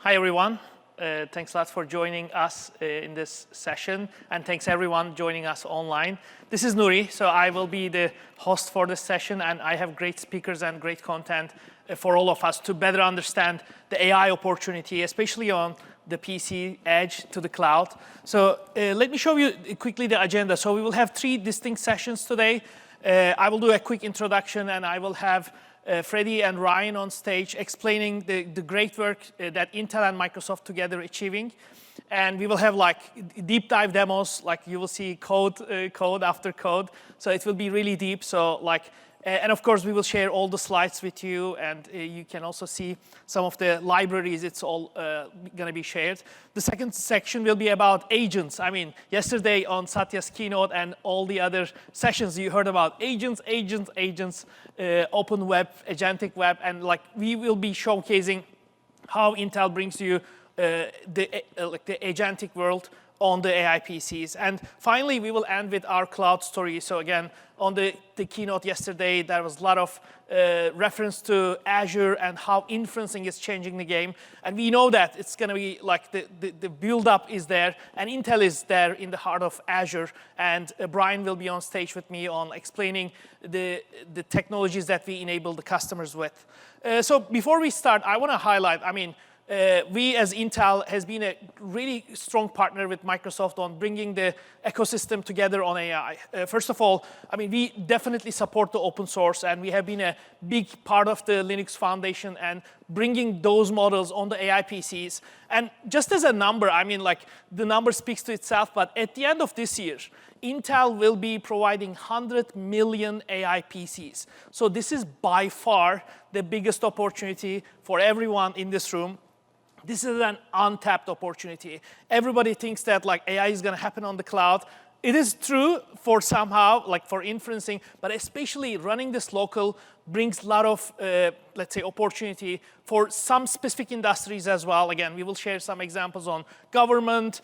Hi, everyone. Thanks a lot for joining us in this session, and thanks everyone joining us online. This is Nuri, so I will be the host for this session, and I have great speakers and great content for all of us to better understand the AI opportunity, especially on the PC edge to the cloud. So let me show you quickly the agenda. So we will have 3 distinct sessions today. I will do a quick introduction, and I will have Freddy and Ryan on stage explaining the great work that Intel and Microsoft together achieving. And we will have like deep dive demos, like you will see code after code. So it will be really deep. So like, and of course we will share all the slides with you, and you can also see some of the libraries. It's all going to be shared. The second section will be about agents. I mean, yesterday on Satya's keynote and all the other sessions, you heard about agents, open web, agentic web, and like we will be showcasing how Intel brings you the agentic world on the AI PCs. And finally, we will end with our cloud story. So again, on the keynote yesterday, there was a lot of reference to Azure and how inferencing is changing the game. And we know that it's going to be like the build-up is there, and Intel is there in the heart of Azure. And Brian will be on stage with me on explaining the technologies that we enable the customers with. So before we start, I want to highlight, I mean, we as Intel has been a really strong partner with Microsoft on bringing the ecosystem together on AI. First of all, I mean, we definitely support the open source, and we have been a big part of the Linux Foundation and bringing those models on the AI PCs. And just as a number, I mean, like the number speaks to itself, but at the end of this year, Intel will be providing 100 million AI PCs. So this is by far the biggest opportunity for everyone in this room. This is an untapped opportunity. Everybody thinks that like AI is going to happen on the cloud. It is true for somehow, like for inferencing, but especially running this local brings a lot of, let's say, opportunity for some specific industries as well. Again, we will share some examples on government,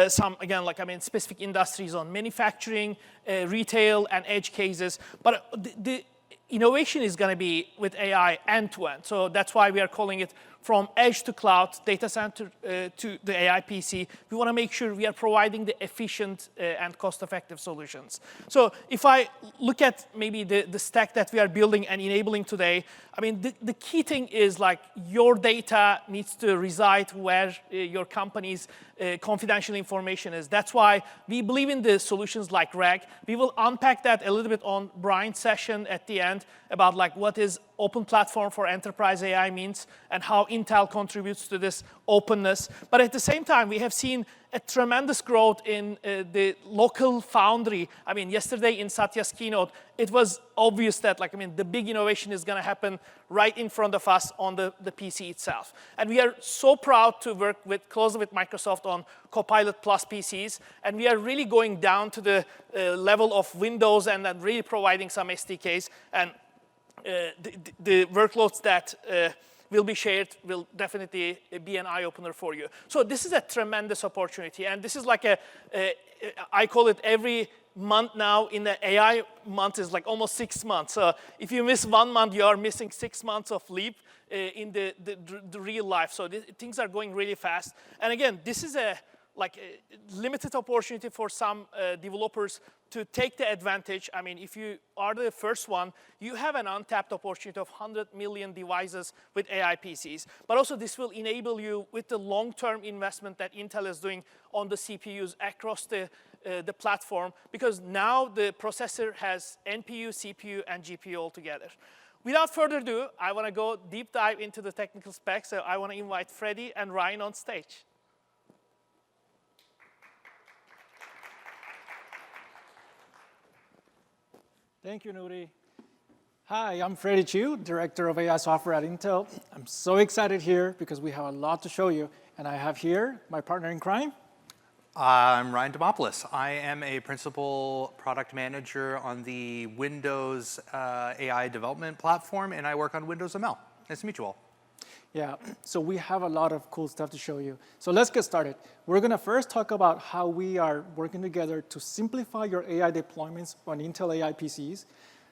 some, again, like, I mean, specific industries on manufacturing, retail, and edge cases. But the innovation is going to be with AI end-to-end. So that's why we are calling it from edge to cloud, data center to the AI PC. We want to make sure we are providing the efficient and cost-effective solutions. So if I look at maybe the stack that we are building and enabling today, I mean, the key thing is like your data needs to reside where your company's confidential information is. That's why we believe in the solutions like RAG. We will unpack that a little bit on Brian's session at the end about like what is open platform for enterprise AI means and how Intel contributes to this openness. But at the same time, we have seen a tremendous growth in the local Foundry. I mean, yesterday in Satya's keynote, it was obvious that, like, I mean, the big innovation is going to happen right in front of us on the PC itself. And we are so proud to work closely with Microsoft on Copilot PCs. And we are really going down to the level of Windows and then really providing some SDKs. And the workloads that will be shared will definitely be an eye-opener for you. So this is a tremendous opportunity. And this is like I call it every month now in the AI month is like almost 6 months. So if you miss 1 month, you are missing 6 months of leap in the real life. So things are going really fast. And again, this is a limited opportunity for some developers to take the advantage. I mean, if you are the first one, you have an untapped opportunity of 100 million devices with AI PCs. But also this will enable you with the long-term investment that Intel is doing on the CPUs across the platform, because now the processor has NPU, CPU, and GPU all together. Without further ado, I want to go deep dive into the technical specs. So I want to invite Freddy and Ryan on stage. Thank you, Nuri. Hi, I'm Freddy Chiu, Director of AI Software at Intel. I'm so excited here because we have a lot to show you. And I have here my partner in crime. I'm 𝗦𝗽𝗲𝗀𝗀𝗻𝗔𝗄𝗏. I am a Principal Product Manager on the Windows AI development platform, and I work on Windows ML. Nice to meet you all. Yeah, so we have a lot of cool stuff to show you. So let's get started. We're going to first talk about how we are working together to simplify your AI deployments on Intel AI PCs.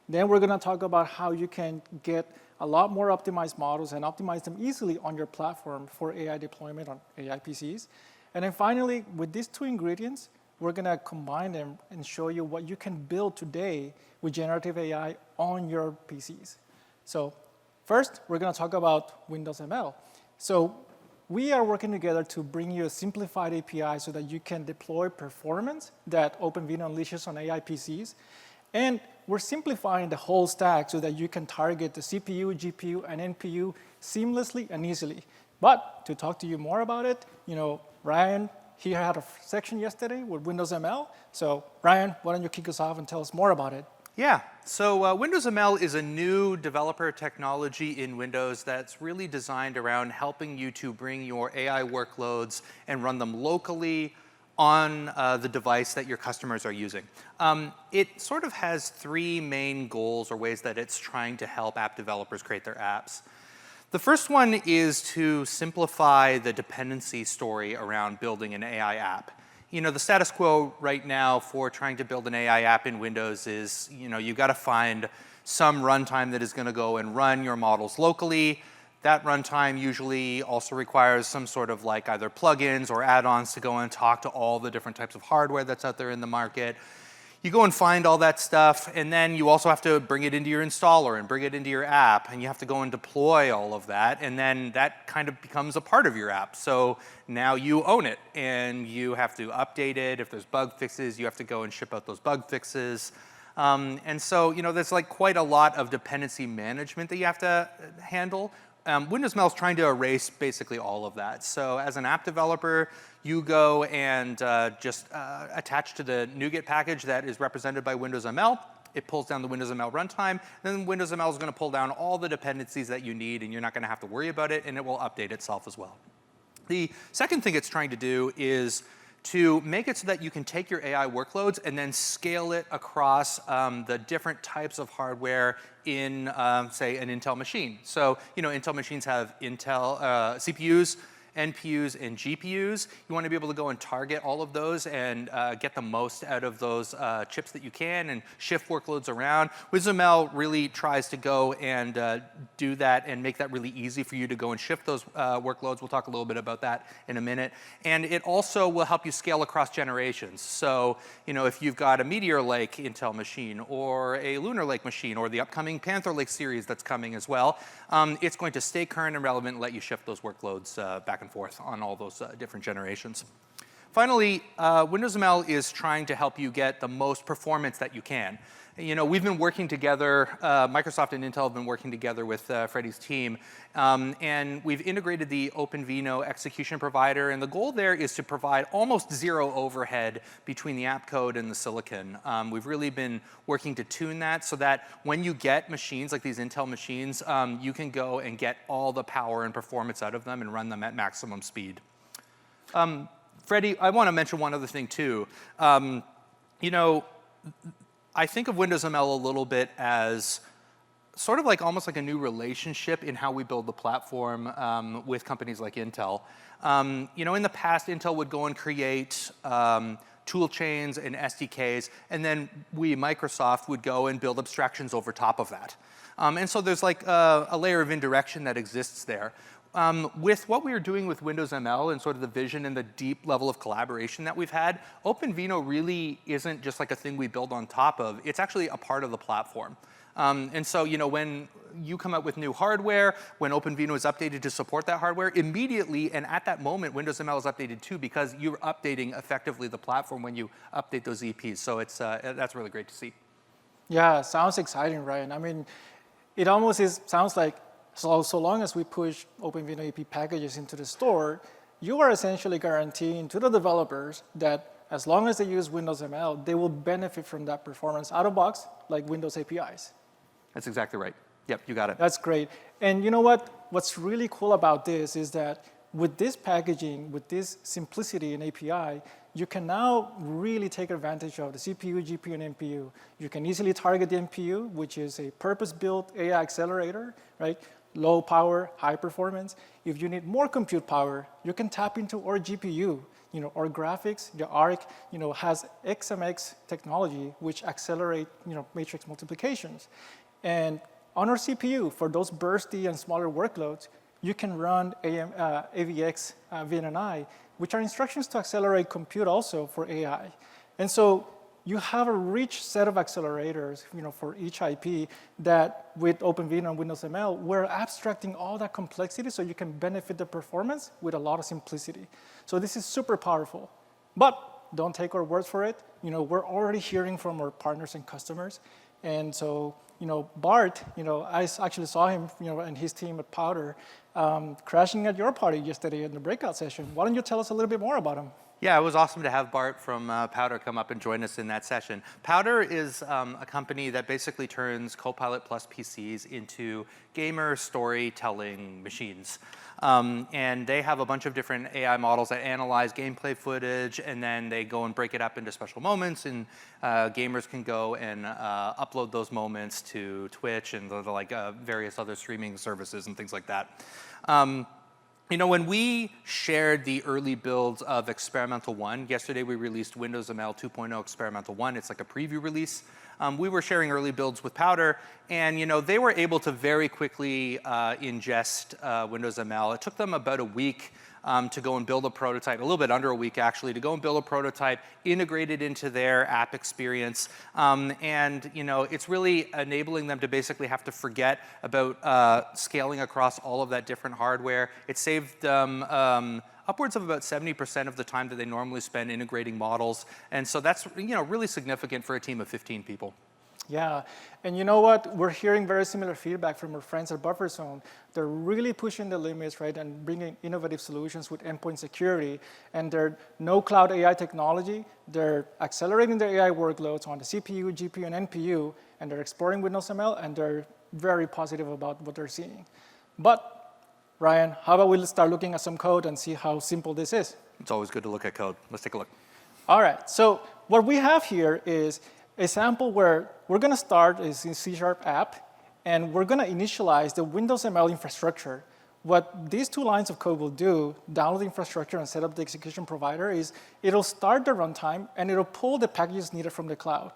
Then we're going to talk about how you can get a lot more optimized models and optimize them easily on your platform for AI deployment on AI PCs. And then finally, with these two ingredients, we're going to combine them and show you what you can build today with generative AI on your PCs. So first, we're going to talk about Windows ML. So we are working together to bring you a simplified API so that you can deploy performance that OpenVINO unleashes on AI PCs. And we're simplifying the whole stack so that you can target the CPU, GPU, and NPU seamlessly and easily. But to talk to you more about it, Ryan, he had a section yesterday with Windows ML. So Ryan, why don't you kick us off and tell us more about it? Yeah, so Windows ML is a new developer technology in Windows that's really designed around helping you to bring your AI workloads and run them locally on the device that your customers are using. It sort of has three main goals or ways that it's trying to help app developers create their apps. The first one is to simplify the dependency story around building an AI app. The status quo right now for trying to build an AI app in Windows is, you've got to find some runtime that is going to go and run your models locally. That runtime usually also requires some sort of either plugins or add-ons to go and talk to all the different types of hardware that's out there in the market. You go and find all that stuff, and then you also have to bring it into your installer and bring it into your app, and you have to go and deploy all of that, and then that kind of becomes a part of your app. So now you own it, and you have to update it. If there's bug fixes, you have to go and ship out those bug fixes. And so, there's quite a lot of dependency management that you have to handle. Windows ML is trying to erase basically all of that. So as an app developer, you go and just attach to the NuGet package that is represented by Windows ML. It pulls down the Windows ML runtime. Then Windows ML is going to pull down all the dependencies that you need, and you're not going to have to worry about it, and it will update itself as well. The second thing it's trying to do is to make it so that you can take your AI workloads and then scale it across the different types of hardware in, say, an Intel machine. So, Intel machines have Intel CPUs, NPUs, and GPUs. You want to be able to go and target all of those and get the most out of those chips that you can and shift workloads around. WinML really tries to go and do that and make that really easy for you to go and shift those workloads. We'll talk a little bit about that in a minute. And it also will help you scale across generations. So, if you've got a Meteor Lake Intel machine or a Lunar Lake machine or the upcoming Panther Lake series that's coming as well, it's going to stay current and relevant and let you shift those workloads back and forth on all those different generations. Finally, Windows ML is trying to help you get the most performance that you can. We've been working together, Microsoft and Intel have been working together with Freddy's team, and we've integrated the OpenVINO execution provider, and the goal there is to provide almost zero overhead between the app code and the silicon. We've really been working to tune that so that when you get machines like these Intel machines, you can go and get all the power and performance out of them and run them at maximum speed. Freddy, I want to mention one other thing too. I think of Windows ML a little bit as sort of almost like a new relationship in how we build the platform with companies like Intel. In the past, Intel would go and create tool chains and SDKs, and then we, Microsoft, would go and build abstractions over top of that. And so there's a layer of indirection that exists there. With what we are doing with Windows ML and sort of the vision and the deep level of collaboration that we've had, OpenVINO really isn't just a thing we build on top of. It's actually a part of the platform. And so, when you come out with new hardware, when OpenVINO is updated to support that hardware, immediately and at that moment, Windows ML is updated too, because you're updating effectively the platform when you update those EPs. So that's really great to see. Yeah, sounds exciting, Ryan. I mean, it almost sounds like so long as we push OpenVINO EP packages into the store, you are essentially guaranteeing to the developers that as long as they use Windows ML, they will benefit from that performance out of box, like Windows APIs. That's exactly right. Yep, you got it. That's great. And you know what? What's really cool about this is that with this packaging, with this simplicity in API, you can now really take advantage of the CPU, GPU, and NPU. You can easily target the NPU, which is a purpose-built AI accelerator, right? Low power, high performance. If you need more compute power, you can tap into our GPU. our graphics, the ARC, has XMX technology, which accelerate, matrix multiplications. And on our CPU, for those bursty and smaller workloads, you can run AVX VNNI, which are instructions to accelerate compute also for AI. And so you have a rich set of accelerators, for each IP that with OpenVINO and Windows ML, we're abstracting all that complexity so you can benefit the performance with a lot of simplicity. So this is super powerful. But don't take our words for it. We're already hearing from our partners and customers. And so, Bart, I actually saw him, and his team at Powder crashing at your party yesterday in the breakout session. Why don't you tell us a little bit more about him? Yeah, it was awesome to have Bart from Powder come up and join us in that session. Powder is a company that basically turns Copilot PCs into gamer storytelling machines. And they have a bunch of different AI models that analyze gameplay footage, and then they go and break it up into special moments, and gamers can go and upload those moments to Twitch and various other streaming services and things like that. When we shared the early builds of Experimental 1, yesterday we released Windows ML 2.0 Experimental 1. It's like a preview release. We were sharing early builds with Powder, and they were able to very quickly ingest Windows ML. It took them about a week to go and build a prototype, a little bit under a week actually, to go and build a prototype, integrate it into their app experience. And it's really enabling them to basically have to forget about scaling across all of that different hardware. It saved them upwards of about 70% of the time that they normally spend integrating models. And so that's really significant for a team of 15 people. Yeah, and you know what? We're hearing very similar feedback from our friends at Bufferzone. They're really pushing the limits, right, and bringing innovative solutions with endpoint security. And their no-cloud AI technology, they're accelerating their AI workloads on the CPU, GPU, and NPU, and they're exploring Windows ML, and they're very positive about what they're seeing. But, Ryan, how about we start looking at some code and see how simple this is? It's always good to look at code. Let's take a look. All right, so what we have here is a sample where we're going to start is in C# app, and we're going to initialize the Windows ML infrastructure. What these two lines of code will do, download the infrastructure and set up the execution provider, is it'll start the runtime, and it'll pull the packages needed from the cloud.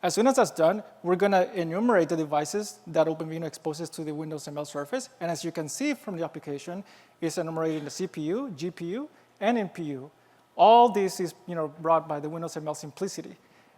As soon as that's done, we're going to enumerate the devices that OpenVINO exposes to the Windows ML surface. And as you can see from the application, it's enumerating the CPU, GPU, and NPU. All this is brought by the Windows ML simplicity.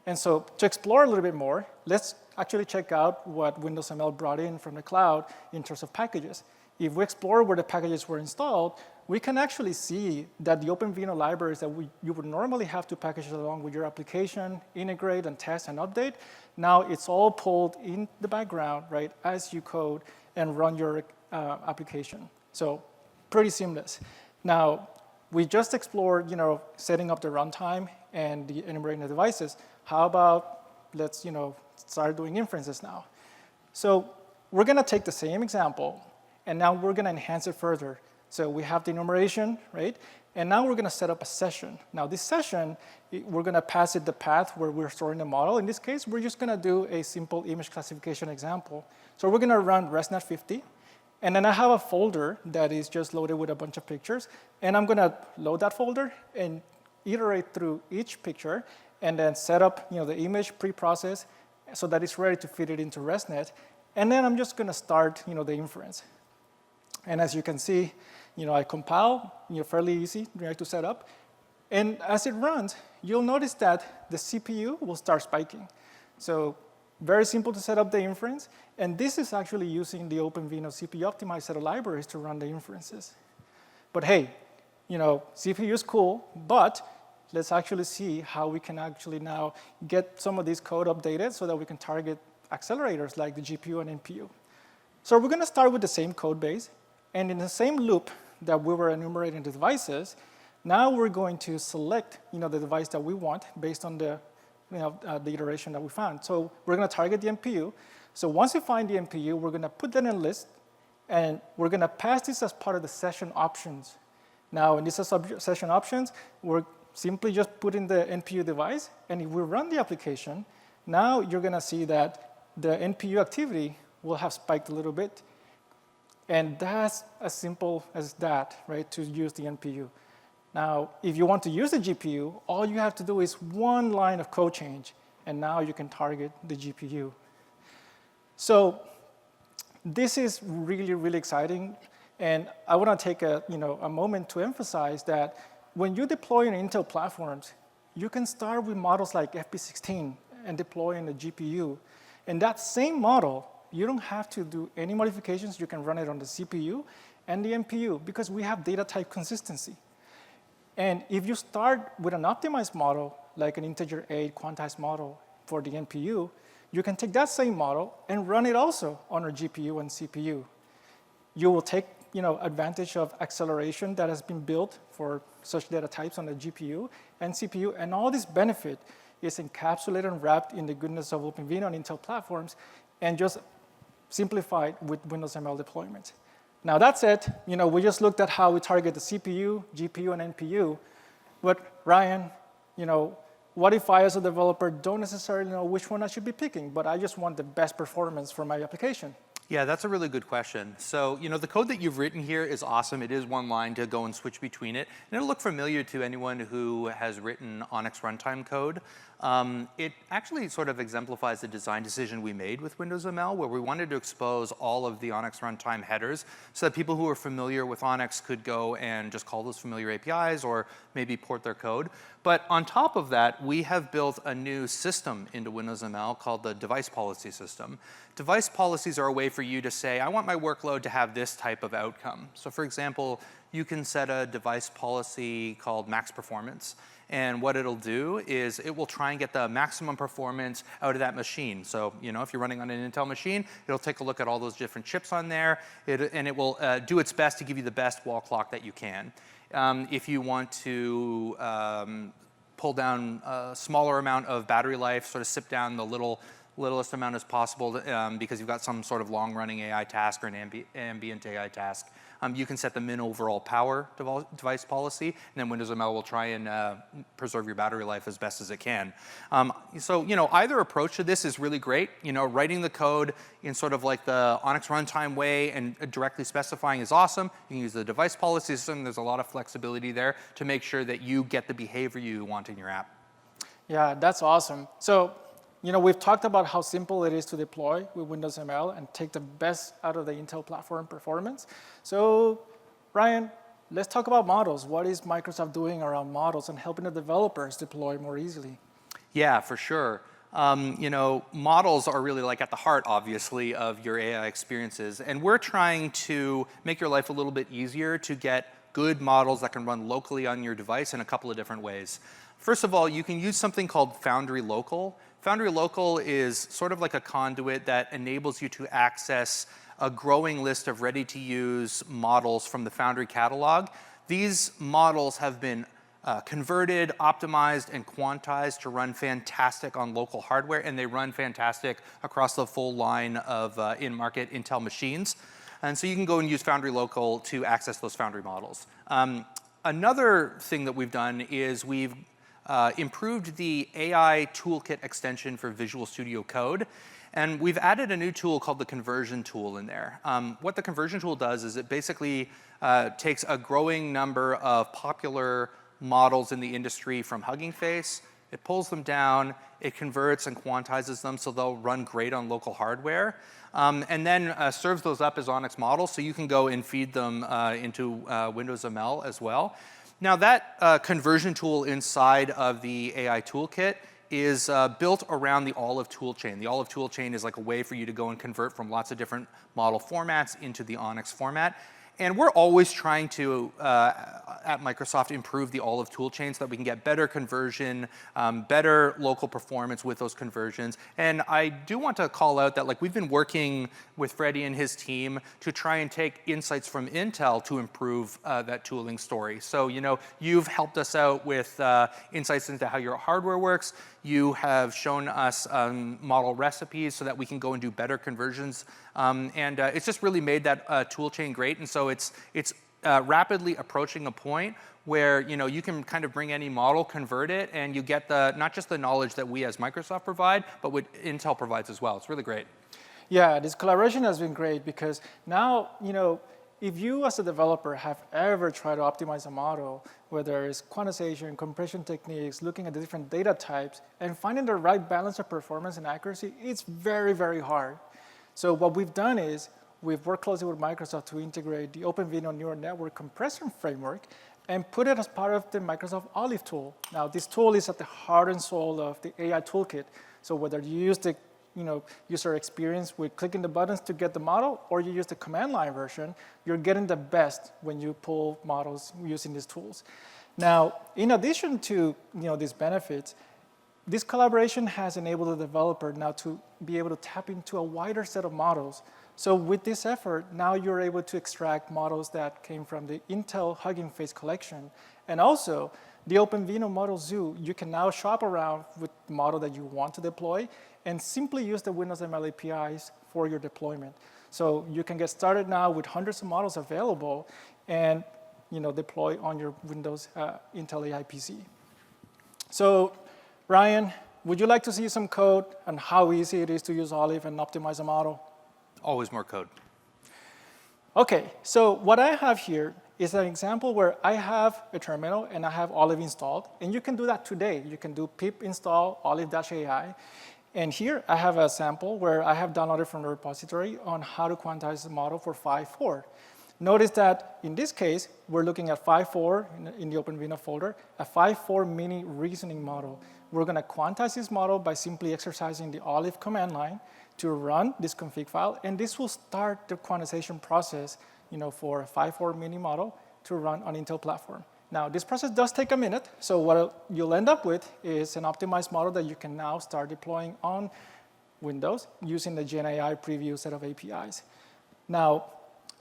And so to explore a little bit more, let's actually check out what Windows ML brought in from the cloud in terms of packages. If we explore where the packages were installed, we can actually see that the OpenVINO libraries that you would normally have to package along with your application, integrate and test and update, now it's all pulled in the background, right, as you code and run your application. So pretty seamless. Now, we just explored, setting up the runtime and the enumerating the devices. How about let's, start doing inferences now? So we're going to take the same example, and now we're going to enhance it further. So we have the enumeration, right? And now we're going to set up a session. Now this session, we're going to pass it the path where we're storing the model. In this case, we're just going to do a simple image classification example. So we're going to run ResNet50. And then I have a folder that is just loaded with a bunch of pictures. And I'm going to load that folder and iterate through each picture, and then set up the image pre-process so that it's ready to feed it into ResNet. And then I'm just going to start the inference. And as you can see, I compile, fairly easy to set up. And as it runs, you'll notice that the CPU will start spiking. So very simple to set up the inference. And this is actually using the OpenVINO CPU-optimized set of libraries to run the inferences. But hey, CPU is cool, but let's actually see how we can actually now get some of this code updated so that we can target accelerators like the GPU and NPU. So we're going to start with the same code base. And in the same loop that we were enumerating the devices, now we're going to select the device that we want based on the, the iteration that we found. So we're going to target the NPU. So once we find the NPU, we're going to put that in a list. And we're going to pass this as part of the session options. Now, in this session options, we're simply just put in the NPU device, and if we run the application, now you're going to see that the NPU activity will have spiked a little bit. And that's as simple as that, right, to use the NPU. Now, if you want to use the GPU, all you have to do is one line of code change, and now you can target the GPU. So this is really, really exciting. And I want to take a moment to emphasize that when you deploy on Intel platforms, you can start with models like FP16 and deploy in the GPU. And that same model, you don't have to do any modifications. You can run it on the CPU and the NPU because we have data type consistency. And if you start with an optimized model, like an integer 8 quantized model for the NPU, you can take that same model and run it also on our GPU and CPU. You will take advantage of acceleration that has been built for such data types on the GPU and CPU, and all this benefit is encapsulated and wrapped in the goodness of OpenVINO on Intel platforms and just simplified with Windows ML deployment. Now that said, we just looked at how we target the CPU, GPU, and NPU. But Ryan, what if I, as a developer, don't necessarily know which one I should be picking, but I just want the best performance for my application? Yeah, that's a really good question. So, the code that you've written here is awesome. It is one line to go and switch between it. And it'll look familiar to anyone who has written Onyx runtime code. It actually sort of exemplifies the design decision we made with Windows ML, where we wanted to expose all of the Onyx runtime headers so that people who are familiar with Onyx could go and just call those familiar APIs or maybe port their code. But on top of that, we have built a new system into Windows ML called the device policy system. Device policies are a way for you to say, I want my workload to have this type of outcome. So for example, you can set a device policy called max performance. And what it'll do is it will try and get the maximum performance out of that machine. So, if you're running on an Intel machine, it'll take a look at all those different chips on there, and it will do its best to give you the best wall clock that you can. If you want to pull down a smaller amount of battery life, sort of sip down the littlest amount as possible because you've got some sort of long-running AI task or an ambient AI task, you can set the min overall power device policy, and then Windows ML will try and preserve your battery life as best as it can. So, either approach to this is really great. Writing the code in sort of like the Onyx runtime way and directly specifying is awesome. You can use the device policy system. There's a lot of flexibility there to make sure that you get the behavior you want in your app. Yeah, that's awesome. So, we've talked about how simple it is to deploy with Windows ML and take the best out of the Intel platform performance. So, Ryan, let's talk about models. What is Microsoft doing around models and helping the developers deploy more easily? Yeah, for sure. Models are really like at the heart, obviously, of your AI experiences. And we're trying to make your life a little bit easier to get good models that can run locally on your device in a couple of different ways. First of all, you can use something called Foundry Local. Foundry Local is sort of like a conduit that enables you to access a growing list of ready-to-use models from the Foundry catalog. These models have been converted, optimized, and quantized to run fantastic on local hardware, and they run fantastic across the full line of in-market Intel machines. And so you can go and use Foundry Local to access those Foundry models. Another thing that we've done is we've improved the AI Toolkit extension for Visual Studio Code. And we've added a new tool called the conversion tool in there. What the conversion tool does is it basically takes a growing number of popular models in the industry from Hugging Face, it pulls them down, it converts and quantizes them so they'll run great on local hardware, and then serves those up as Onyx models so you can go and feed them into Windows ML as well. Now that conversion tool inside of the AI Toolkit is built around the Olive toolchain. The Olive toolchain is like a way for you to go and convert from lots of different model formats into the Onyx format. And we're always trying to, at Microsoft, improve the Olive toolchain so that we can get better conversion, better local performance with those conversions. And I do want to call out that we've been working with Freddy and his team to try and take insights from Intel to improve that tooling story. So, you've helped us out with insights into how your hardware works. You have shown us model recipes so that we can go and do better conversions. And it's just really made that tool chain great. And so it's rapidly approaching a point where you can kind of bring any model, convert it, and you get not just the knowledge that we as Microsoft provide, but what Intel provides as well. It's really great. Yeah, this collaboration has been great because now, if you as a developer have ever tried to optimize a model, whether it's quantization, compression techniques, looking at the different data types, and finding the right balance of performance and accuracy, it's very, very hard. So what we've done is we've worked closely with Microsoft to integrate the OpenVINO neural network compression framework and put it as part of the Microsoft Olive tool. Now, this tool is at the heart and soul of the AI Toolkit. So whether you use the user experience with clicking the buttons to get the model, or you use the command line version, you're getting the best when you pull models using these tools. Now, in addition to these benefits, this collaboration has enabled the developer now to be able to tap into a wider set of models. So with this effort, now you're able to extract models that came from the Intel Hugging Face collection. And also, the OpenVINO Model Zoo, you can now shop around with the model that you want to deploy and simply use the Windows ML APIs for your deployment. So you can get started now with hundreds of models available and deploy on your Windows Intel AI PC. So Ryan, would you like to see some code on how easy it is to use Olive and optimize a model? Always more code. OK, so what I have here is an example where I have a terminal and I have Olive installed. And you can do that today. You can do pip install olive-AI. And here I have a sample where I have downloaded from the repository on how to quantize the model for 5.4. Notice that in this case, we're looking at 5.4 in the OpenVINO folder, a 5.4 mini reasoning model. We're going to quantize this model by simply exercising the Olive command line to run this config file. And this will start the quantization process for a 5.4 mini model to run on Intel platform. Now, this process does take a minute. So what you'll end up with is an optimized model that you can now start deploying on Windows using the GenAI preview set of APIs. Now,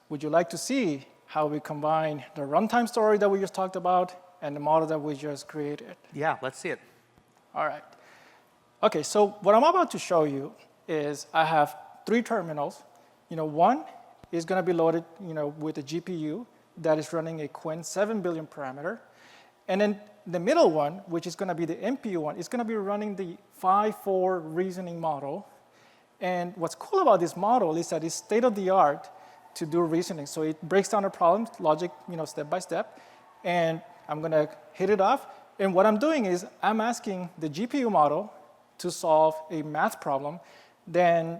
would you like to see how we combine the runtime story that we just talked about and the model that we just created? Yeah, let's see it. All right. OK, so what I'm about to show you is I have 3 terminals. One is going to be loaded with a GPU that is running a Qwen 7 billion parameter. And then the middle one, which is going to be the NPU one, is going to be running the 5.4 reasoning model. And what's cool about this model is that it's state-of-the-art to do reasoning. So it breaks down the problems, logic, step by step. And I'm going to hit it off. And what I'm doing is I'm asking the GPU model to solve a math problem. Then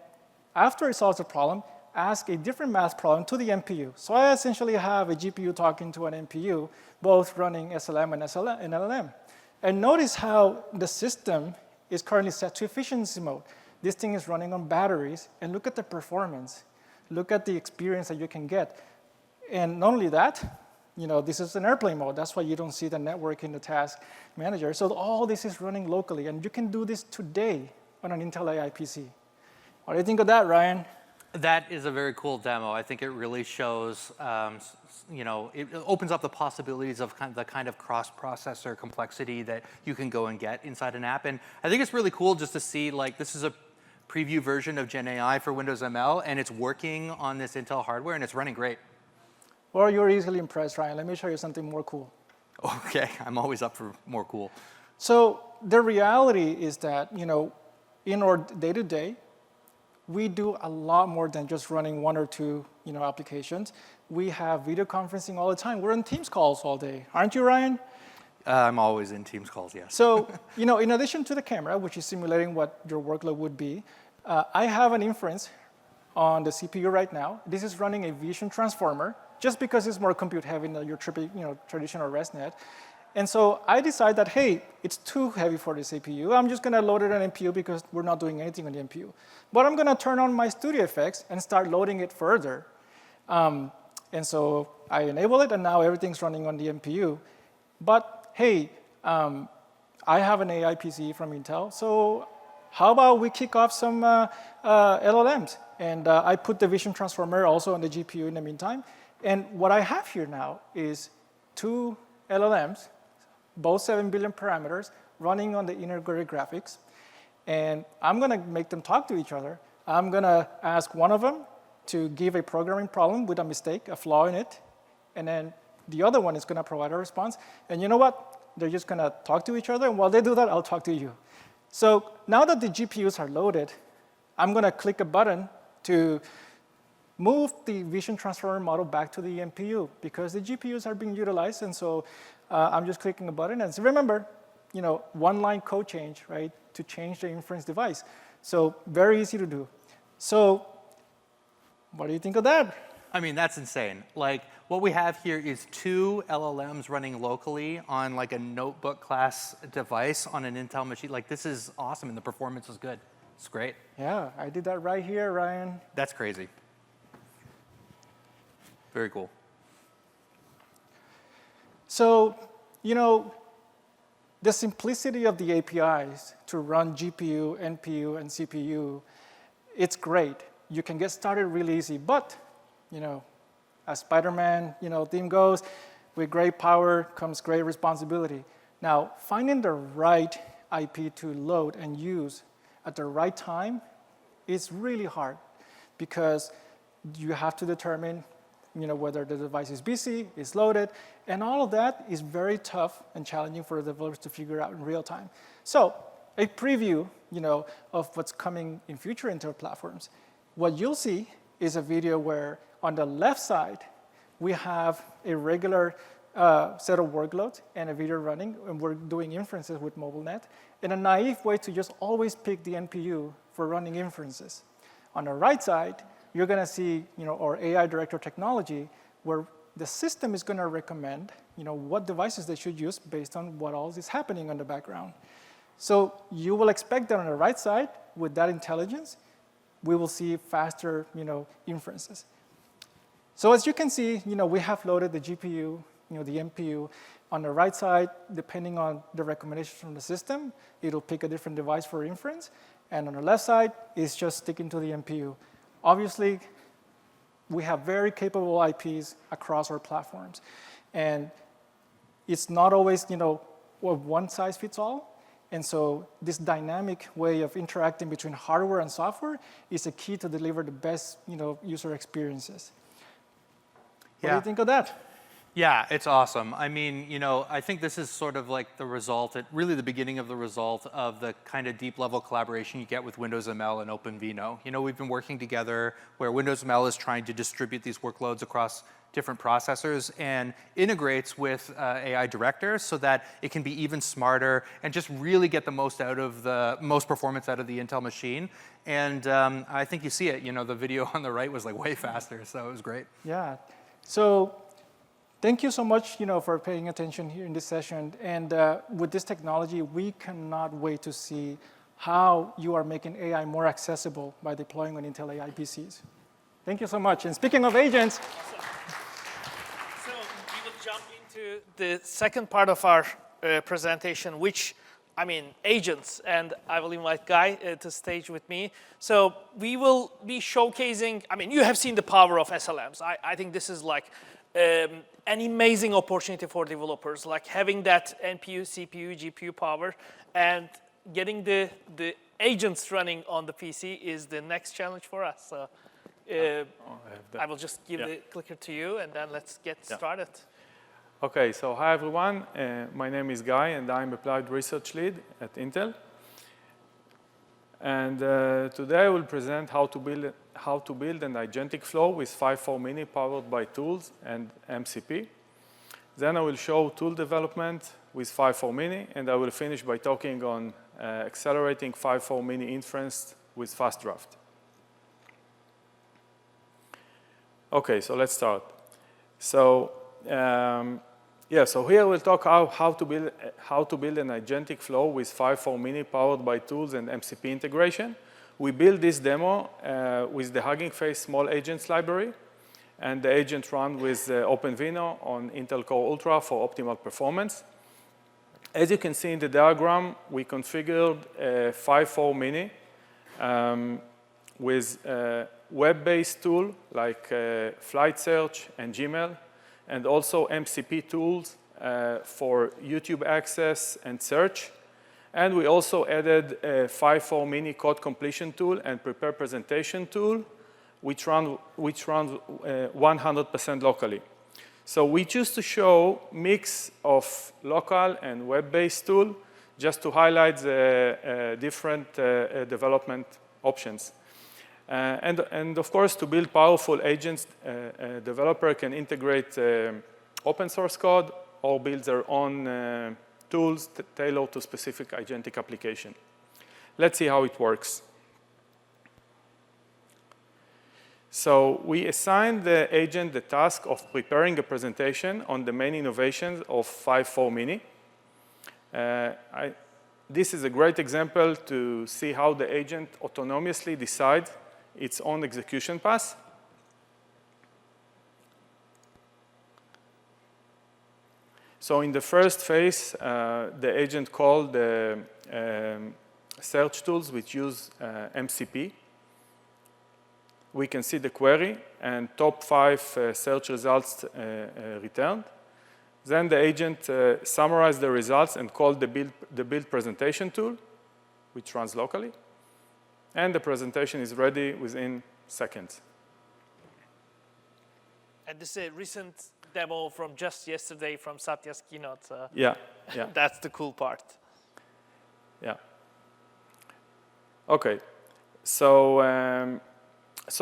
after it solves the problem, ask a different math problem to the NPU. So I essentially have a GPU talking to an NPU, both running SLM and LLM. And notice how the system is currently set to efficiency mode. This thing is running on batteries. And look at the performance. Look at the experience that you can get. And not only that, this is an airplane mode. That's why you don't see the network in the task manager. So all this is running locally. And you can do this today on an Intel AI PC. What do you think of that, Ryan? That is a very cool demo. I think it really shows, it opens up the possibilities of the kind of cross-processor complexity that you can go and get inside an app. And I think it's really cool just to see, this is a preview version of GenAI for Windows ML, and it's working on this Intel hardware, and it's running great. Well, you're easily impressed, Ryan. Let me show you something more cool. OK, I'm always up for more cool. So the reality is that, in our day-to-day, we do a lot more than just running 1 or 2 applications. We have video conferencing all the time. We're on Teams calls all day. Aren't you, Ryan? I'm always in Teams calls, yes. So in addition to the camera, which is simulating what your workload would be, I have an inference on the CPU right now. This is running a vision transformer, just because it's more compute heavy than your traditional ResNet. And so I decide that, hey, it's too heavy for the CPU. I'm just going to load it on NPU because we're not doing anything on the NPU. But I'm going to turn on my Studio Effects and start loading it further. And so I enable it, and now everything's running on the NPU. But hey, I have an AI PC from Intel. So how about we kick off some LLMs? And I put the vision transformer also on the GPU in the meantime. And what I have here now is 2 LLMs, both 7 billion parameters, running on the integrated graphics. And I'm going to make them talk to each other. I'm going to ask one of them to give a programming problem with a mistake, a flaw in it. And then the other one is going to provide a response. And you know what? They're just going to talk to each other. And while they do that, I'll talk to you. So now that the GPUs are loaded, I'm going to click a button to move the vision transformer model back to the NPU because the GPUs are being utilized. And so I'm just clicking a button. And so remember, one line code change, right, to change the inference device. So very easy to do. So what do you think of that? I mean, that's insane. Like, what we have here is 2 LLMs running locally on like a notebook class device on an Intel machine. Like, this is awesome, and the performance is good. It's great. Yeah, I did that right here, Ryan. That's crazy. Very cool. So, the simplicity of the APIs to run GPU, NPU, and CPU, it's great. You can get started really easy, but, as Spider-Man, theme goes, with great power comes great responsibility. Now, finding the right IP to load and use at the right time is really hard because you have to determine whether the device is busy, is loaded, and all of that is very tough and challenging for the developers to figure out in real time. So a preview, of what's coming in future Intel platforms. What you'll see is a video where on the left side, we have a regular set of workloads and a video running, and we're doing inferences with MobileNet, and a naive way to just always pick the NPU for running inferences. On the right side, you're going to see our AI director technology, where the system is going to recommend what devices they should use based on what all is happening on the background. So you will expect that on the right side, with that intelligence, we will see faster inferences. So as you can see, we have loaded the GPU, the NPU. On the right side, depending on the recommendations from the system, it'll pick a different device for inference. And on the left side, it's just sticking to the NPU. Obviously, we have very capable IPs across our platforms. And it's not always, one size fits all. And so this dynamic way of interacting between hardware and software is a key to deliver the best, user experiences. What do you think of that? Yeah, it's awesome. I mean, I think this is sort of like the result, really the beginning of the result of the kind of deep level collaboration you get with Windows ML and OpenVINO. We've been working together where Windows ML is trying to distribute these workloads across different processors and integrates with AI directors so that it can be even smarter and just really get the most performance out of the Intel machine. And I think you see it. The video on the right was like way faster, so it was great. Yeah. So thank you so much, for paying attention here in this session. And with this technology, we cannot wait to see how you are making AI more accessible by deploying on Intel AI PCs. Thank you so much. And speaking of agents. Awesome. So we will jump into the second part of our presentation, which, agents. And I will invite Guy to stage with me. So we will be showcasing, you have seen the power of SLMs. I think this is like an amazing opportunity for developers, like having that NPU, CPU, GPU power, and getting the agents running on the PC is the next challenge for us. So I will just give the clicker to you, and then let's get started. OK, so hi, everyone. My name is Guy, and I'm Applied Research Lead at Intel. And today I will present how to build an agentic flow with 5.4 Mini powered by tools and MCP. Then I will show tool development with 5.4 Mini, and I will finish by talking on accelerating 5.4 Mini inference with fast draft. OK, so let's start. So so here we'll talk how to build an agentic flow with 5.4 Mini powered by tools and MCP integration. We built this demo with the Hugging Face small agents library, and the agent run with OpenVINO on Intel Core Ultra for optimal performance. As you can see in the diagram, we configured 5.4 Mini with a web-based tool like Flight Search and Gmail, and also MCP tools for YouTube access and search. And we also added a 5.4 Mini code completion tool and prepare presentation tool, which runs 100% locally. So we choose to show mix of local and web-based tool just to highlight the different development options. And of course, to build powerful agents, a developer can integrate open source code or build their own tools tailored to specific agentic application. Let's see how it works. So we assigned the agent the task of preparing a presentation on the main innovations of 5.4 Mini. This is a great example to see how the agent autonomously decides its own execution path. So in the first phase, the agent called the search tools which use MCP. We can see the query and top 5 search results returned. Then the agent summarized the results and called the build presentation tool, which runs locally. And the presentation is ready within seconds. And this is a recent demo from just yesterday from Satya's keynote. Yeah. That's the cool part. Yeah. OK. So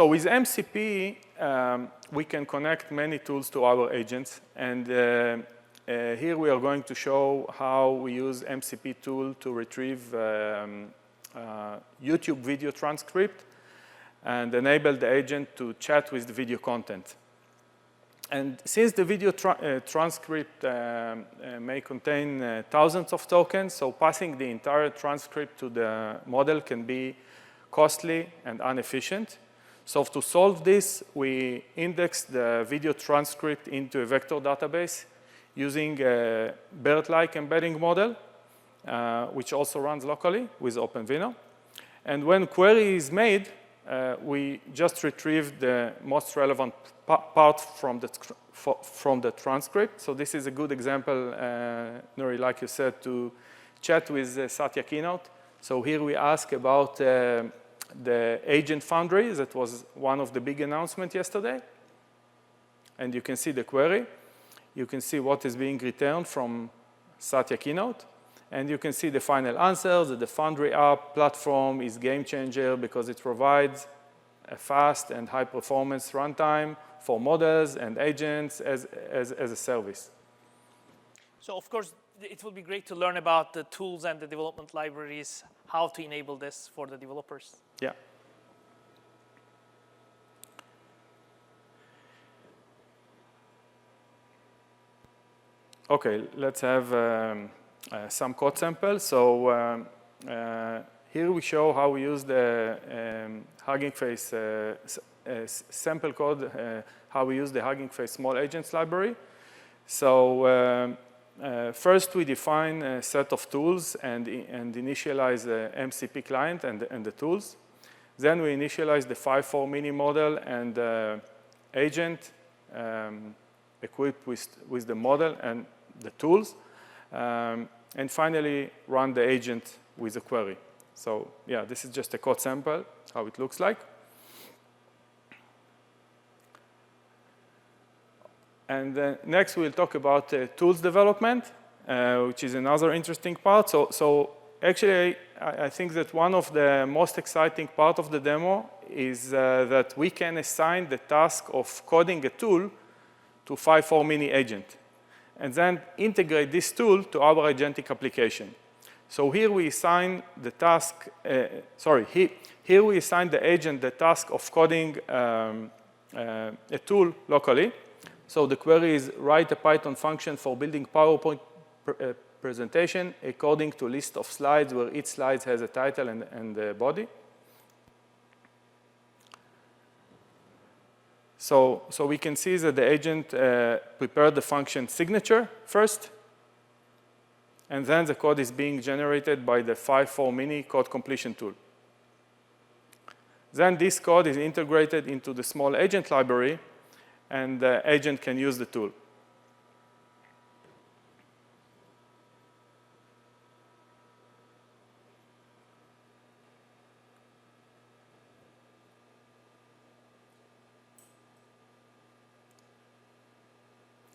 with MCP, we can connect many tools to our agents. And here we are going to show how we use MCP tool to retrieve YouTube video transcript and enable the agent to chat with the video content. And since the video transcript may contain thousands of tokens, so passing the entire transcript to the model can be costly and inefficient. So to solve this, we index the video transcript into a vector database using a BERT-like embedding model, which also runs locally with OpenVINO. And when query is made, we just retrieve the most relevant part from the transcript. So this is a good example, Nuri, like you said, to chat with Satya keynote. So here we ask about the agent Foundry. That was one of the big announcements yesterday. And you can see the query. You can see what is being returned from Satya keynote. And you can see the final answer that the Foundry app platform is game changer because it provides a fast and high performance runtime for models and agents as a service. So of course, it will be great to learn about the tools and the development libraries, how to enable this for the developers. Yeah. OK, let's have some code samples. So here we show how we use the Hugging Face sample code, how we use the Hugging Face small agents library. So first, we define a set of tools and initialize the MCP client and the tools. Then we initialize the 5.4 Mini model and the agent equipped with the model and the tools. And finally, run the agent with a query. So yeah, this is just a code sample, how it looks like. And next, we'll talk about tools development, which is another interesting part. So actually, I think that one of the most exciting part of the demo is that we can assign the task of coding a tool to 5.4 Mini agent, and then integrate this tool to our agentic application. So here we assign the task, here we assign the agent the task of coding a tool locally. So the query is write a Python function for building PowerPoint presentation according to list of slides where each slide has a title and a body. So we can see that the agent prepared the function signature first, and then the code is being generated by the 5.4 Mini code completion tool. Then this code is integrated into the small agent library, and the agent can use the tool.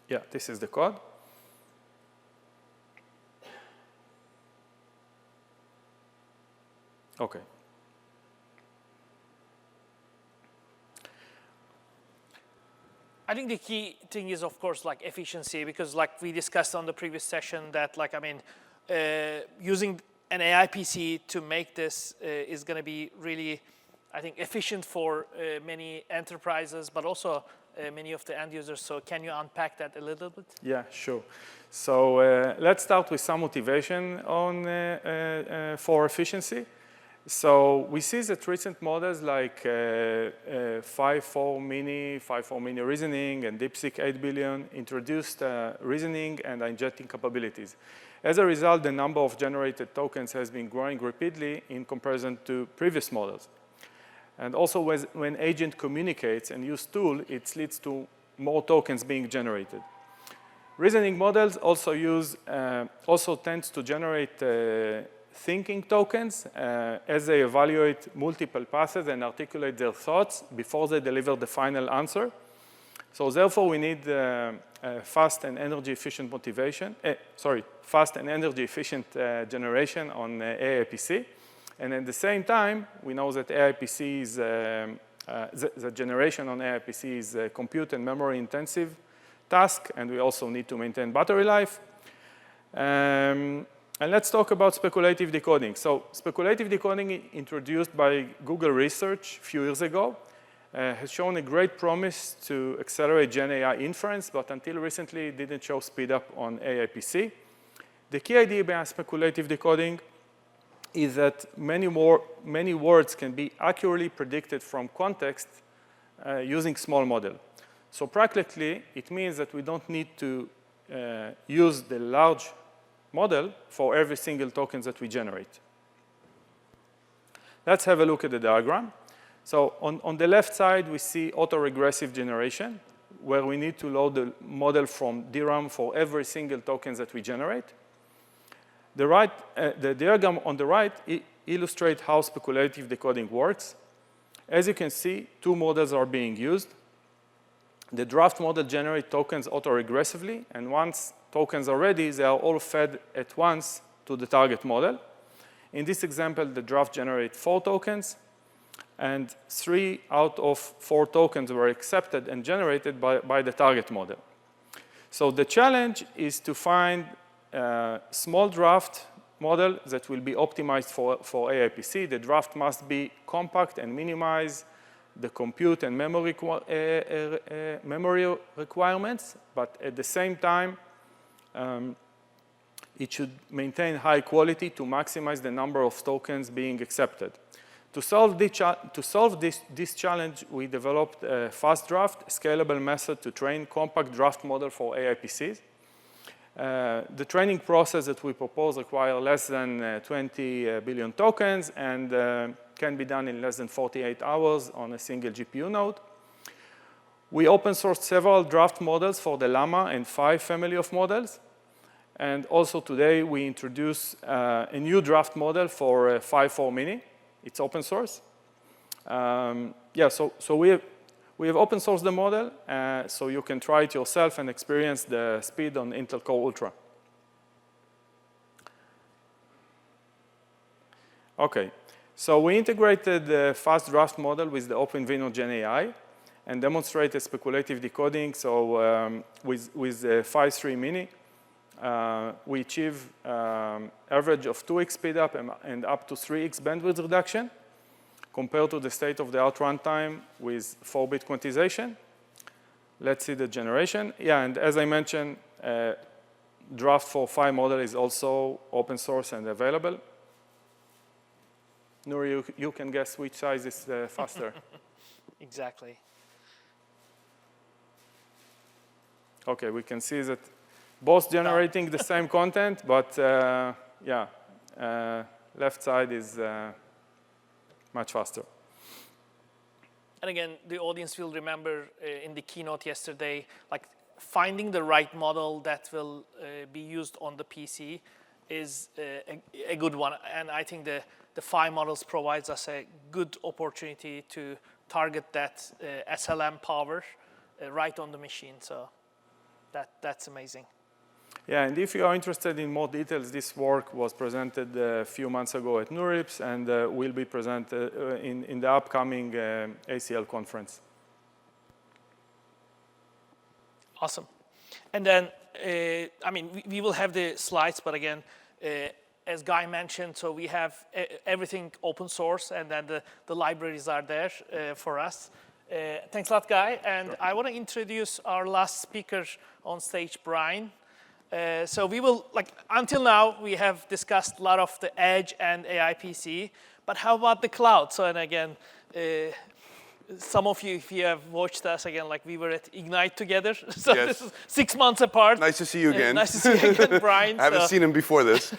Yeah, this is the code. OK. I think the key thing is, of course, like efficiency, because like we discussed on the previous session that like, I mean, using an AI PC to make this is going to be really, I think, efficient for many enterprises, but also many of the end users. So can you unpack that a little bit? Yeah, sure. So let's start with some motivation on for efficiency. So we see that recent models like 5.4 mini reasoning, and DeepSeek 8 billion introduced reasoning and agentic capabilities. As a result, the number of generated tokens has been growing rapidly in comparison to previous models. And also when agent communicates and use tool, it leads to more tokens being generated. Reasoning models also tends to generate thinking tokens as they evaluate multiple paths and articulate their thoughts before they deliver the final answer. So therefore, we need fast and energy efficient generation on AI PC. And at the same time, we know that AI PC is, the generation on AI PC is a compute and memory intensive task, and we also need to maintain battery life. And let's talk about speculative decoding. So speculative decoding, introduced by Google Research a few years ago, has shown a great promise to accelerate Gen AI inference, but until recently didn't show speed up on AI PC. The key idea behind speculative decoding is that many words can be accurately predicted from context using small model. So practically, it means that we don't need to use the large model for every single token that we generate. Let's have a look at the diagram. So on the left side, we see autoregressive generation, where we need to load the model from DRAM for every single token that we generate. The diagram on the right illustrates how speculative decoding works. As you can see, two models are being used. The draft model generates tokens autoregressively, and once tokens are ready, they are all fed at once to the target model. In this example, the draft generates 4 tokens, and 3 out of 4 tokens were accepted and generated by the target model. So the challenge is to find a small draft model that will be optimized for AI PC. The draft must be compact and minimize the compute and memory requirements, but at the same time, it should maintain high quality to maximize the number of tokens being accepted. To solve this challenge, we developed a fast draft, scalable method to train compact draft model for AI PCs. The training process that we propose requires less than 20 billion tokens and can be done in less than 48 hours on a single GPU node. We open sourced several draft models for the llama and 𝗲 family of models. And also today, we introduce a new draft model for 5.4 mini. It's open source. So we have open sourced the model, so you can try it yourself and experience the speed on Intel Core Ultra. OK, so we integrated the fast draft model with the OpenVINO Gen AI and demonstrated speculative decoding. So with the 5.3 mini, we achieve average of 2x speed up and up to 3x bandwidth reduction compared to the state-of-the-art runtime with 4-bit quantization. Let's see the generation. Yeah, and as I mentioned, draft for 𝗲 model is also open source and available. Nuri, you can guess which size is faster. Exactly. OK, we can see that both generating the same content, but left side is much faster. And again, the audience will remember in the keynote yesterday, like finding the right model that will be used on the PC is a good one. And I think the 𝗲 models provides us a good opportunity to target that SLM power right on the machine. So that's amazing. Yeah, and if you are interested in more details, this work was presented a few months ago at NeurIPS and will be presented in the upcoming ACL conference. Awesome. And then, I mean, we will have the slides, but again, as Guy mentioned, so we have everything open source, and then the libraries are there for us. Thanks a lot, Guy. And I want to introduce our last speaker on stage, Brian. So we will, like, until now, we have discussed a lot of the edge and AI PC, but how about the cloud? So, and again, some of you, if you have watched us again, like we were at Ignite together. So Yes. this is 6 months apart. Nice to see you again. Nice to see you again, Brian. I haven't seen him before this.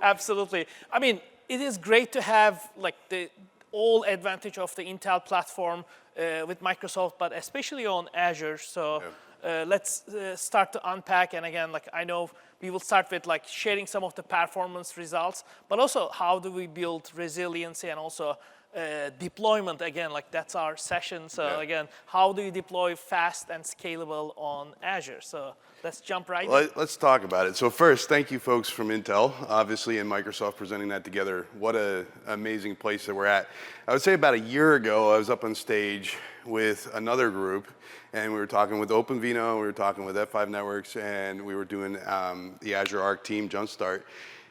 Absolutely. I mean, it is great to have like the all advantage of the Intel platform with Microsoft, but especially on Azure. So let's start to unpack. And again, like I know we will start with like sharing some of the performance results, but also how do we build resiliency and also deployment. Again, like that's our session. So again, how do you deploy fast and scalable on Azure? So let's jump right in. Let's talk about it. So first, thank you folks from Intel, obviously, and Microsoft presenting that together. What an amazing place that we're at. I would say about a year ago, I was up on stage with another group, and we were talking with OpenVINO, we were talking with F5 Networks, and we were doing the Azure Arc team Jumpstart.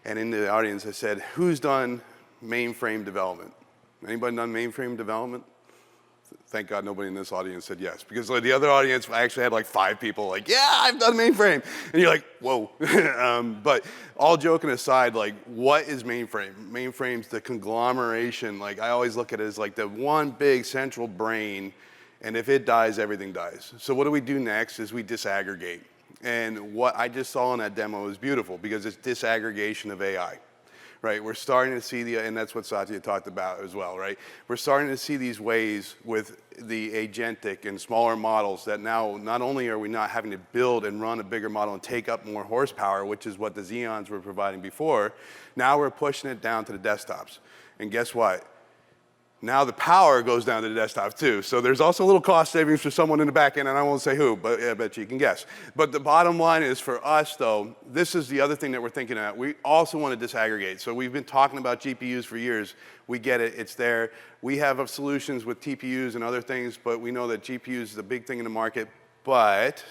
And in the audience, I said, who's done mainframe development? Anybody done mainframe development? Thank God nobody in this audience said yes, because like the other audience, I actually had like 5 people like, yeah, I've done mainframe. And you're like, whoa. But all joking aside, like what is mainframe? Mainframe's the conglomeration. Like I always look at it as like the one big central brain, and if it dies, everything dies. So what do we do next is we disaggregate. And what I just saw in that demo is beautiful because it's disaggregation of AI. Right, we're starting to see and that's what Satya talked about as well, right? We're starting to see these ways with the agentic and smaller models that now not only are we not having to build and run a bigger model and take up more horsepower, which is what the Xeons were providing before, now we're pushing it down to the desktops. And guess what? Now the power goes down to the desktop too. So there's also a little cost savings for someone in the back end, and I won't say who, but I bet you can guess. But the bottom line is for us though, this is the other thing that we're thinking about. We also want to disaggregate. So we've been talking about GPUs for years. We get it, it's there. We have solutions with TPUs and other things, but we know that GPUs is a big thing in the market, but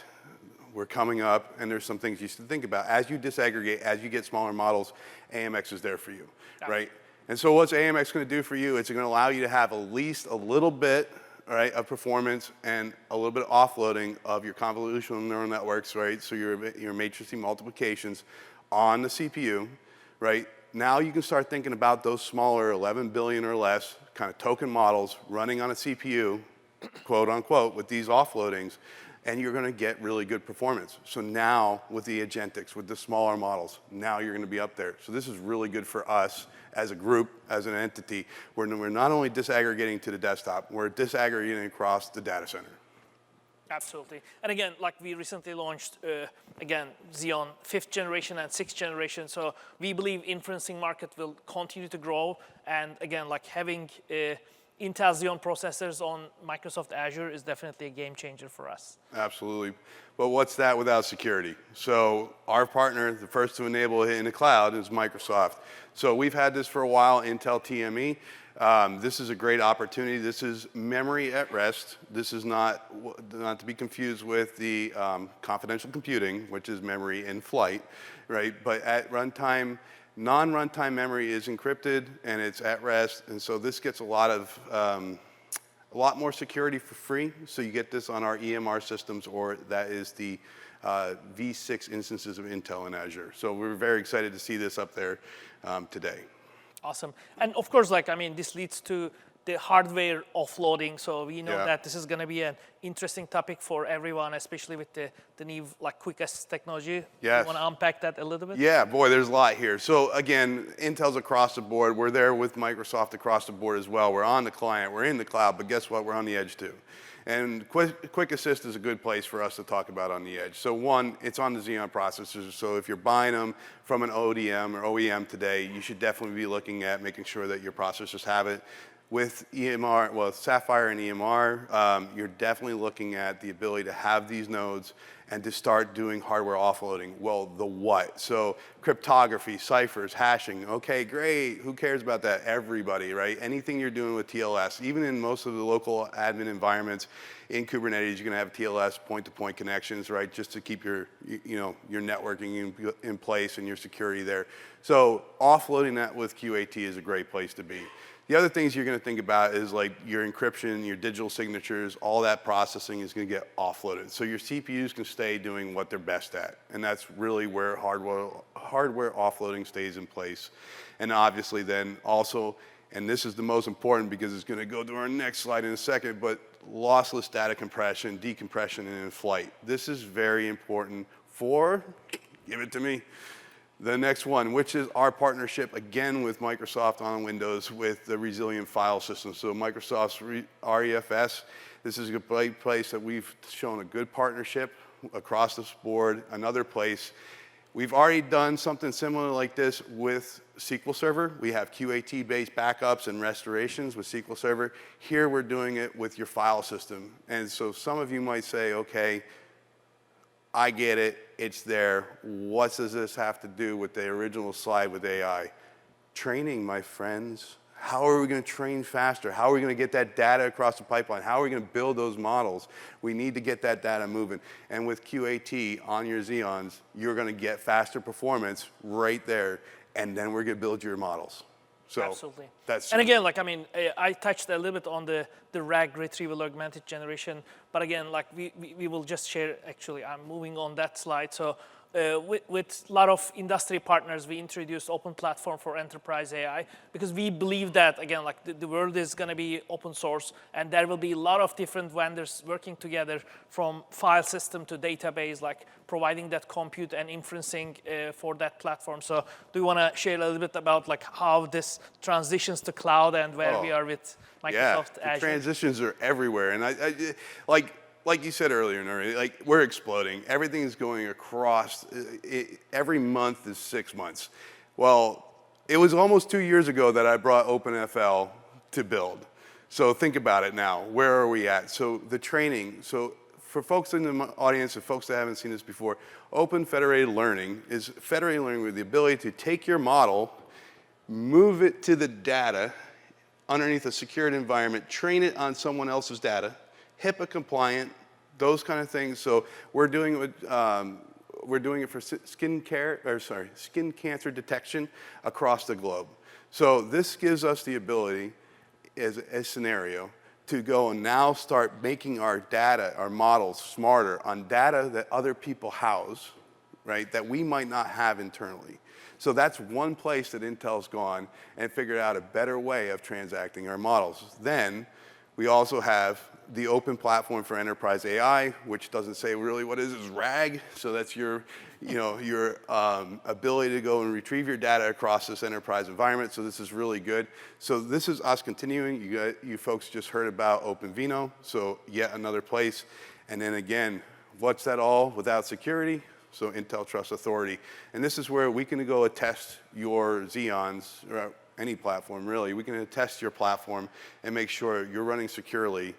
we're coming up, and there's some things you should think about. As you disaggregate, as you get smaller models, AMX is there for you, right? And so what's AMX going to do for you? It's going to allow you to have at least a little bit, right, of performance and a little bit of offloading of your convolutional neural networks, right? So your matrixy multiplications on the CPU, right? Now you can start thinking about those smaller 11 billion or less kind of token models running on a CPU, quote unquote, with these offloadings, and you're going to get really good performance. So now with the agentics, with the smaller models, now you're going to be up there. So this is really good for us as a group, as an entity, where we're not only disaggregating to the desktop, we're disaggregating across the data center. Absolutely. And again, like we recently launched, again, Xeon 5th generation and 6th generation. So we believe inferencing market will continue to grow. And again, like having Intel Xeon processors on Microsoft Azure is definitely a game changer for us. Absolutely. But what's that without security? So our partner, the first to enable it in the cloud, is Microsoft. So we've had this for a while, Intel TME. This is a great opportunity. This is memory at rest. This is not to be confused with the confidential computing, which is memory in flight, right? But at runtime, non-runtime memory is encrypted and it's at rest, and so this gets a lot more security for free. So you get this on our EMR systems, or that is the V6 instances of Intel in Azure. So we're very excited to see this up there today. Awesome. And of course, like, I mean, this leads to the hardware offloading. So we know that this is going to be an interesting topic for everyone, especially with the new like QuickAssist technology. Yes. You want to unpack that a little bit? Yeah, boy, there's a lot here. So again, Intel's across the board. We're there with Microsoft across the board as well. We're on the client, we're in the cloud, but guess what? We're on the edge too. And QuickAssist is a good place for us to talk about on the edge. So one, it's on the Xeon processors. So if you're buying them from an ODM or OEM today, you should definitely be looking at making sure that your processors have it. With EMR, well, Sapphire and EMR, you're definitely looking at the ability to have these nodes and to start doing hardware offloading. Well, the what? So cryptography, ciphers, hashing. Okay, great. Who cares about that? Everybody, right? Anything you're doing with TLS, even in most of the local admin environments in Kubernetes, you're going to have TLS point-to-point connections, right? Just to keep your, your networking in place and your security there. So offloading that with QAT is a great place to be. The other things you're going to think about is like your encryption, your digital signatures, all that processing is going to get offloaded. So your CPUs can stay doing what they're best at. And that's really where hardware offloading stays in place. And obviously then also, and this is the most important because it's going to go to our next slide in a second, but lossless data compression, decompression, and in flight. This is very important for, give it to me, the next one, which is our partnership, again, with Microsoft on Windows with the resilient file system. So Microsoft's REFS, this is a great place that we've shown a good partnership across this board. Another place, we've already done something similar like this with SQL Server. We have QAT-based backups and restorations with SQL Server. Here we're doing it with your file system. And so some of you might say, okay, I get it, it's there. What does this have to do with the original slide with AI? Training, my friends. How are we going to train faster? How are we going to get that data across the pipeline? How are we going to build those models? We need to get that data moving. And with QAT on your Xeons, you're going to get faster performance right there, and then we're going to build your models. So absolutely. That's and again, like, I mean, I touched a little bit on the RAG retrieval augmented generation, but again, like we will just share, actually, I'm moving on that slide. So with a lot of industry partners, we introduced open platform for enterprise AI because we believe that, again, like the world is going to be open source and there will be a lot of different vendors working together from file system to database, like providing that compute and inferencing for that platform. So do you want to share a little bit about like how this transitions to cloud and where we are with Microsoft Azure? The transitions are everywhere. And I like you said earlier, Nuri, like we're exploding. Everything is going across. Every month is 6 months. Well, it was almost 2 years ago that I brought OpenFL to build. So think about it now. Where are we at? So the training. So for folks in the audience and folks that haven't seen this before, Open Federated Learning is federated learning with the ability to take your model, move it to the data underneath a secured environment, train it on someone else's data, HIPAA compliant, those kind of things. So we're doing it for skin cancer detection across the globe. So this gives us the ability, as a scenario, to go and now start making our data, our models smarter on data that other people house, right, that we might not have internally. So that's one place that Intel's gone and figured out a better way of transacting our models. Then we also have the open platform for enterprise AI, which doesn't say really what is RAG. So that's your ability to go and retrieve your data across this enterprise environment. So this is really good. So this is us continuing. You folks just heard about OpenVINO. So yet another place. And then again, what's that all without security? So Intel Trust Authority. And this is where we can go attest your Xeons, or any platform really. We can attest your platform and make sure you're running securely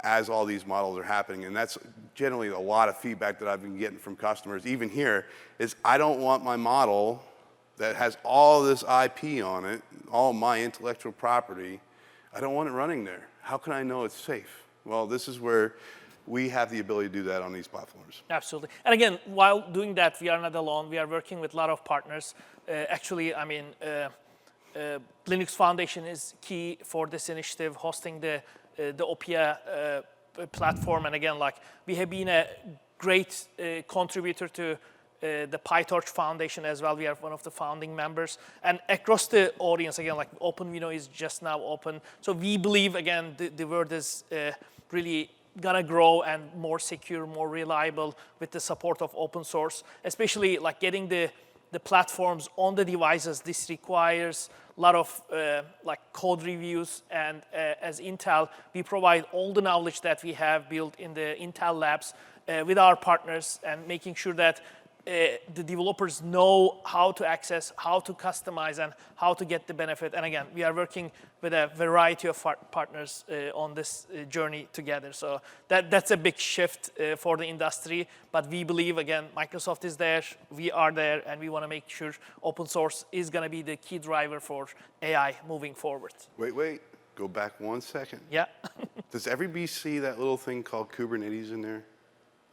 as all these models are happening. And that's generally a lot of feedback that I've been getting from customers, even here, is I don't want my model that has all this IP on it, all my intellectual property, I don't want it running there. How can I know it's safe? Well, this is where we have the ability to do that on these platforms. Absolutely. And again, while doing that, we are not alone. We are working with a lot of partners. Actually, I mean, Linux Foundation is key for this initiative, hosting the OPIA platform. And again, like we have been a great contributor to the PyTorch Foundation as well. We are one of the founding members. And across the audience, again, like OpenVINO is just now open. So we believe, again, the world is really gonna grow and more secure, more reliable with the support of open source, especially like getting the platforms on the devices. This requires a lot of like code reviews, and as Intel, we provide all the knowledge that we have built in the Intel labs with our partners and making sure that the developers know how to access, how to customize, and how to get the benefit. And again, we are working with a variety of partners on this journey together. So that's a big shift for the industry. But we believe, again, Microsoft is there, we are there, and we want to make sure open source is going to be the key driver for AI moving forward. Wait. Go back 1 second. Yeah. Does everybody see that little thing called Kubernetes in there?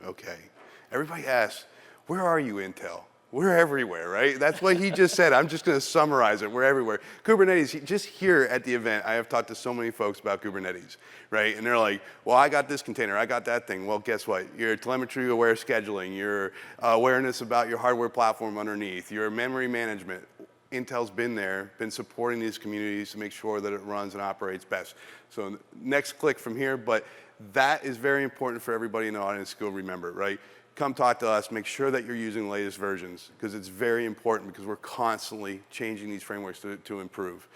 Okay. Everybody asks, where are you, Intel? We're everywhere, right? That's what he just said. I'm just going to summarize it. We're everywhere. Kubernetes, just here at the event, I have talked to so many folks about Kubernetes, right? And they're like, well, I got this container, I got that thing. Well, guess what? Your telemetry aware scheduling, your awareness about your hardware platform underneath, your memory management. Intel's been there, been supporting these communities to make sure that it runs and operates best. So next click from here, but that is very important for everybody in the audience to go remember, right? Come talk to us, make sure that you're using the latest versions, because it's very important, because we're constantly changing these frameworks to improve.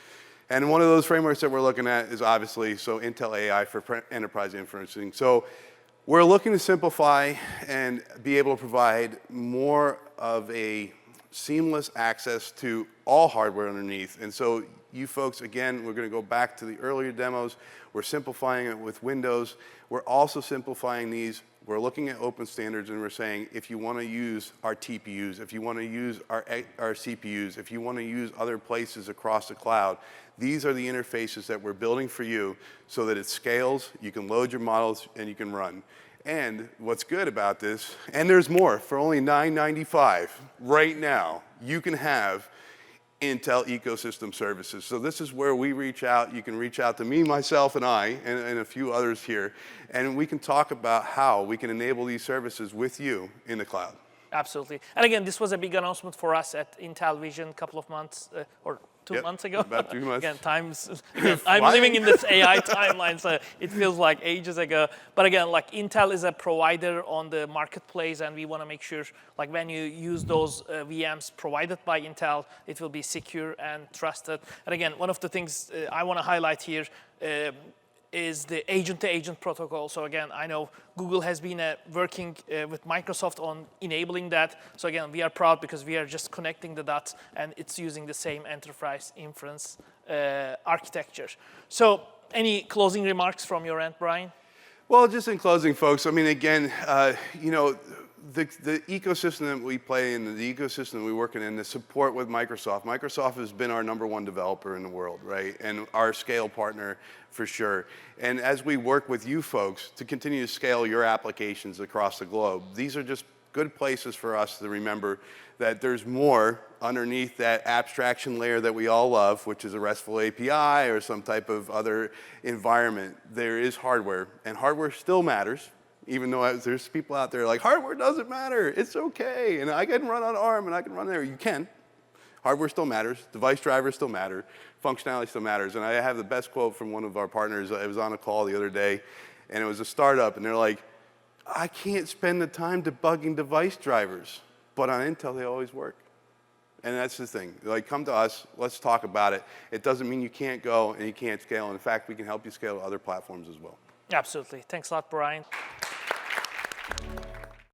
And one of those frameworks that we're looking at is obviously, so Intel AI for enterprise inferencing. So we're looking to simplify and be able to provide more of a seamless access to all hardware underneath. And so you folks, again, we're going to go back to the earlier demos. We're simplifying it with Windows. We're also simplifying these. We're looking at open standards, and we're saying, if you want to use our TPUs, if you want to use our CPUs, if you want to use other places across the cloud, these are the interfaces that we're building for you so that it scales, you can load your models, and you can run. And what's good about this, and there's more, for only $9.95 right now, you can have Intel ecosystem services. So this is where we reach out. You can reach out to me, myself, and I, and a few others here, and we can talk about how we can enable these services with you in the cloud. Absolutely. And again, this was a big announcement for us at Intel Vision a couple of months, or 2 months ago. About 2 months. Again, I'm living in this AI timeline, so it feels like ages ago. But again, like Intel is a provider on the marketplace, and we want to make sure, like when you use those VMs provided by Intel, it will be secure and trusted. And again, one of the things I want to highlight here is the agent-to-agent protocol. So again, I know Google has been working with Microsoft on enabling that. So again, we are proud because we are just connecting the dots, and it's using the same enterprise inference architecture. So any closing remarks from your end, Brian? Well, just in closing, folks, I mean, again, you know, the ecosystem that we play in, the ecosystem that we work in, the support with Microsoft. Microsoft has been our #1 developer in the world, right? And our scale partner for sure. And as we work with you folks to continue to scale your applications across the globe, these are just good places for us to remember that there's more underneath that abstraction layer that we all love, which is a RESTful API or some type of other environment. There is hardware, and hardware still matters. Even though there's people out there like, hardware doesn't matter, it's okay, and I can run on ARM and I can run there. You can. Hardware still matters, device drivers still matter, functionality still matters. And I have the best quote from one of our partners. I was on a call the other day, and it was a startup, and they're like, I can't spend the time debugging device drivers, but on Intel they always work. And that's the thing. Like, come to us, let's talk about it. It doesn't mean you can't go and you can't scale. In fact, we can help you scale to other platforms as well. Absolutely. Thanks a lot, Brian.